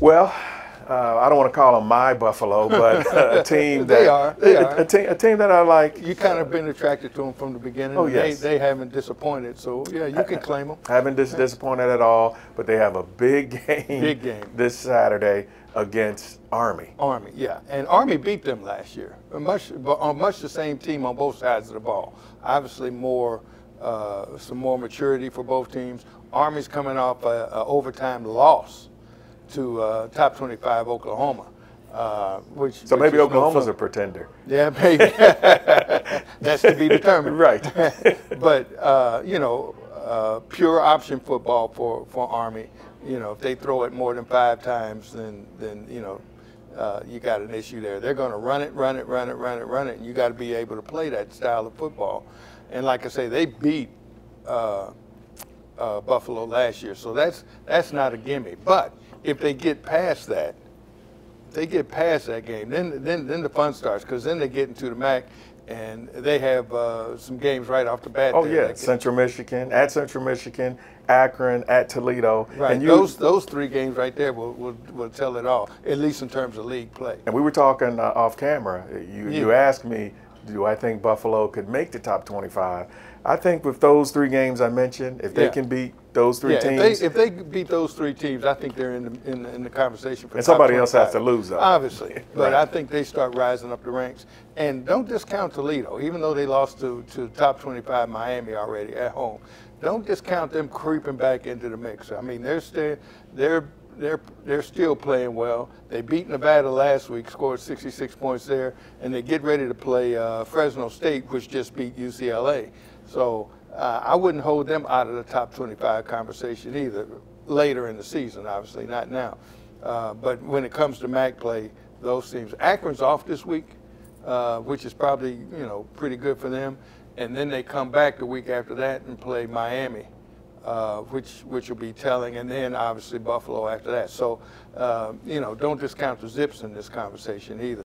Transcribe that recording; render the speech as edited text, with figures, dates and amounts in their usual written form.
Well, I don't want to call them my Buffalo, but a team that they are. A team that I like. You kind of been attracted to them from the beginning. Oh yes, they haven't disappointed. So yeah, you can claim them. Haven't disappointed at all, but they have a big game. Big game this Saturday against Army. Army, yeah, and Army beat them last year. Much the same team on both sides of the ball. Obviously, some more maturity for both teams. Army's coming off a overtime loss to top 25 Oklahoma, which maybe Oklahoma's a pretender. Yeah, maybe. That's to be determined. Right. But pure option football for Army. If they throw it more than 5 times, then you got an issue there. They're going to run it, and you got to be able to play that style of football. And like I say, they beat Buffalo last year, so that's not a gimme. But if they get past that, game, then the fun starts, because then they get into the MAC, and they have some games right off the bat. Oh yeah, Central Michigan, Akron, at Toledo. Right, and those 3 games right there will tell it all, at least in terms of league play. And we were talking off camera. You asked me, do I think Buffalo could make the top 25? I think with those 3 games I mentioned, if they can beat those 3 teams, if they beat those 3 teams, I think they're in the conversation for. And somebody else has to lose, though. Obviously, but right. I think they start rising up the ranks. And don't discount Toledo, even though they lost to top 25 Miami already at home. Don't discount them creeping back into the mix. I mean, they're still playing well. They beat Nevada last week, scored 66 points there, and they get ready to play Fresno State, which just beat UCLA. So I wouldn't hold them out of the top 25 conversation either. Later in the season, obviously, not now. But when it comes to MAC play, those teams. Akron's off this week, which is probably pretty good for them. And then they come back the week after that and play Miami, which will be telling, and then obviously Buffalo after that. So don't discount the Zips in this conversation either.